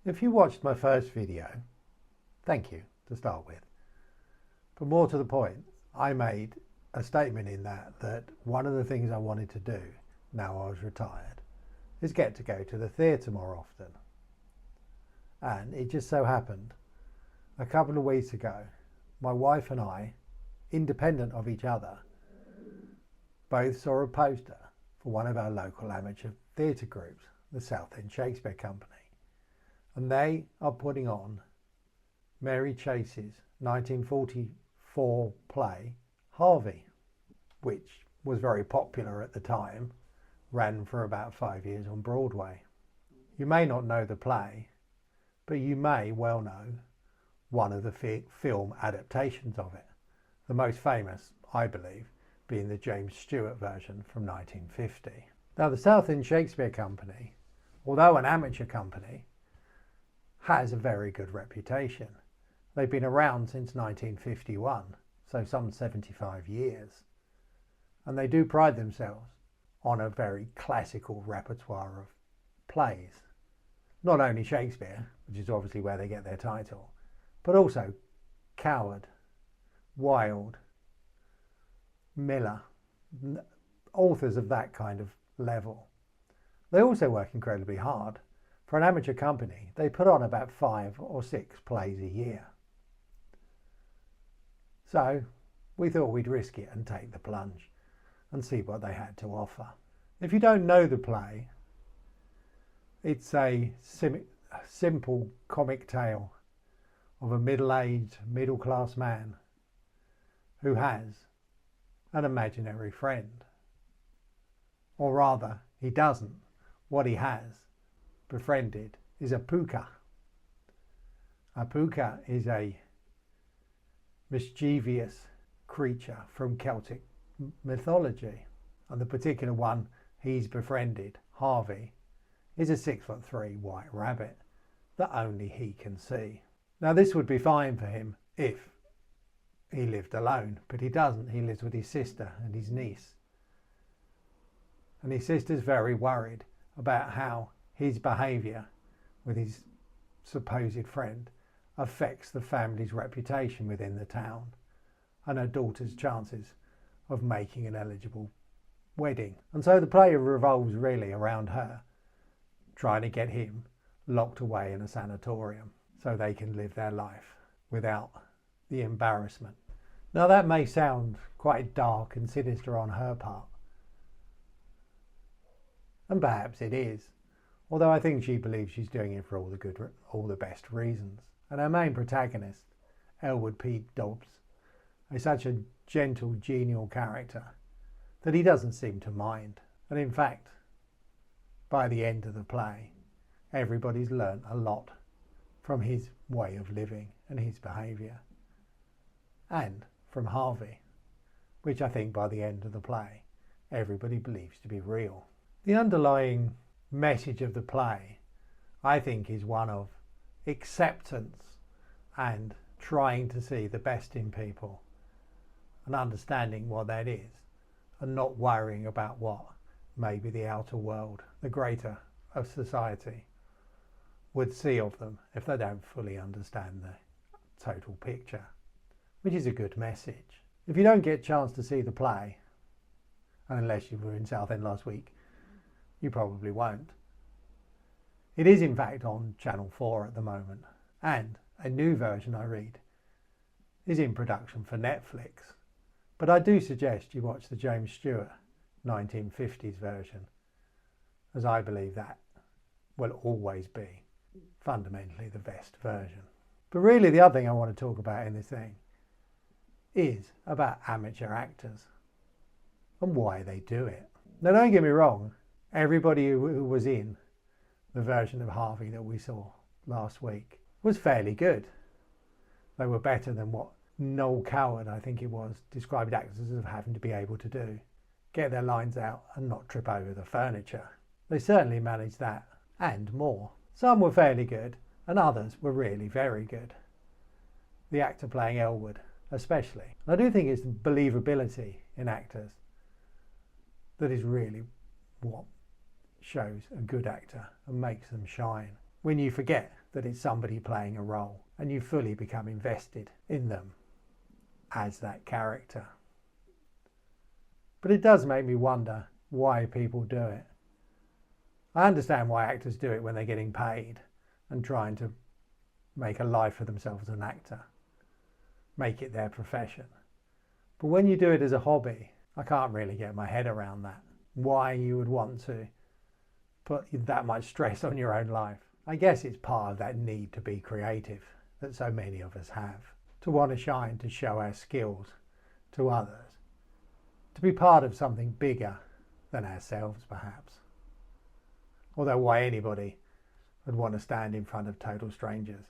If you watched my first video, thank you to start with. But more to the point, I made a statement in that one of the things I wanted to do now I was retired is get to go to the theatre more often. And it just so happened a couple of weeks ago, my wife and I, independent of each other, both saw a poster for one of our local amateur theatre groups, the Southend Shakespeare Company. And they are putting on Mary Chase's 1944 play Harvey, which was very popular at the time, ran for about 5 years on Broadway. You may not know the play, but you may well know one of the film adaptations of it. The most famous, I believe, being the James Stewart version from 1950. Now, the Southend Shakespeare Company, although an amateur company, has a very good reputation. They've been around since 1951, so some 75 years. And they do pride themselves on a very classical repertoire of plays. Not only Shakespeare, which is obviously where they get their title, but also Coward, Wilde, Miller, authors of that kind of level. They also work incredibly hard. For an amateur company, they put on about 5 or 6 plays a year. So we thought we'd risk it and take the plunge and see what they had to offer. If you don't know the play, it's a simple comic tale of a middle-aged, middle-class man who has an imaginary friend. Or rather, he doesn't. What he has befriended is a puka. A puka is a mischievous creature from Celtic mythology, and the particular one he's befriended, Harvey, is a 6'3" white rabbit that only he can see. Now, this would be fine for him if he lived alone, but he doesn't. He lives with his sister and his niece, and his sister's very worried about how his behaviour with his supposed friend affects the family's reputation within the town and her daughter's chances of making an eligible wedding. And so the play revolves really around her trying to get him locked away in a sanatorium so they can live their life without the embarrassment. Now, that may sound quite dark and sinister on her part, and perhaps it is, although I think she believes she's doing it for all the best reasons. And our main protagonist, Elwood P. Dobbs, is such a gentle, genial character that he doesn't seem to mind. And in fact, by the end of the play, everybody's learnt a lot from his way of living and his behaviour, and from Harvey, which I think by the end of the play, everybody believes to be real. The underlying message of the play, I think, is one of acceptance and trying to see the best in people and understanding what that is, and not worrying about what maybe the outer world, the greater of society, would see of them if they don't fully understand the total picture, which is a good message. If you don't get a chance to see the play, and unless you were in Southend last week, you probably won't. It is in fact on Channel 4 at the moment, and a new version, I read, is in production for Netflix. But I do suggest you watch the James Stewart 1950s version, as I believe that will always be fundamentally the best version. But really the other thing I want to talk about in this thing is about amateur actors and why they do it. Now, don't get me wrong, everybody who was in the version of Harvey that we saw last week was fairly good. They were better than what Noel Coward, I think it was, described actors as having to be able to do. Get their lines out and not trip over the furniture. They certainly managed that and more. Some were fairly good and others were really very good. The actor playing Elwood especially. And I do think it's the believability in actors that is really what shows a good actor and makes them shine. When you forget that it's somebody playing a role and you fully become invested in them as that character. But it does make me wonder why people do it. I understand why actors do it when they're getting paid and trying to make a life for themselves as an actor, make it their profession. But when you do it as a hobby, I can't really get my head around that. Why you would want to put that much stress on your own life. I guess it's part of that need to be creative that so many of us have, to want to shine, to show our skills to others, to be part of something bigger than ourselves perhaps. Although why anybody would want to stand in front of total strangers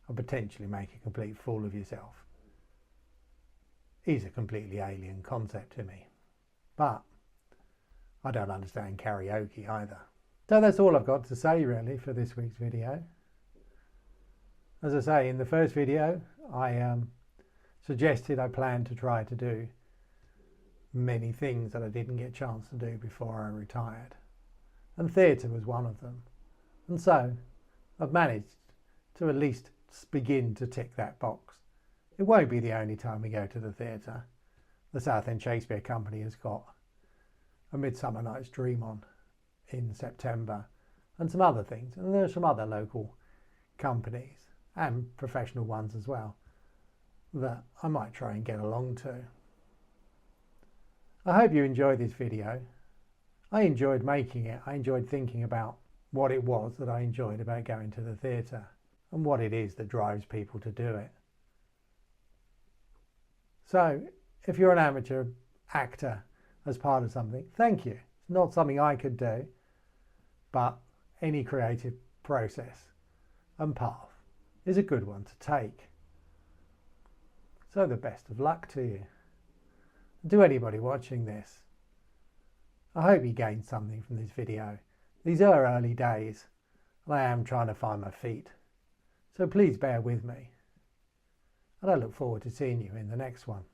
and potentially make a complete fool of yourself is a completely alien concept to me. But I don't understand karaoke either. So that's all I've got to say really for this week's video. As I say, in the first video I suggested I planned to try to do many things that I didn't get a chance to do before I retired. And theatre was one of them. And so I've managed to at least begin to tick that box. It won't be the only time we go to the theatre. The Southend Shakespeare Company has got A Midsummer Night's Dream on in September and some other things. And there are some other local companies and professional ones as well that I might try and get along to. I hope you enjoyed this video. I enjoyed making it. I enjoyed thinking about what it was that I enjoyed about going to the theatre and what it is that drives people to do it. So if you're an amateur actor as part of something, thank you. It's not something I could do, but any creative process and path is a good one to take. So the best of luck to you. To anybody watching this, I hope you gained something from this video. These are early days and I am trying to find my feet. So please bear with me. And I look forward to seeing you in the next one.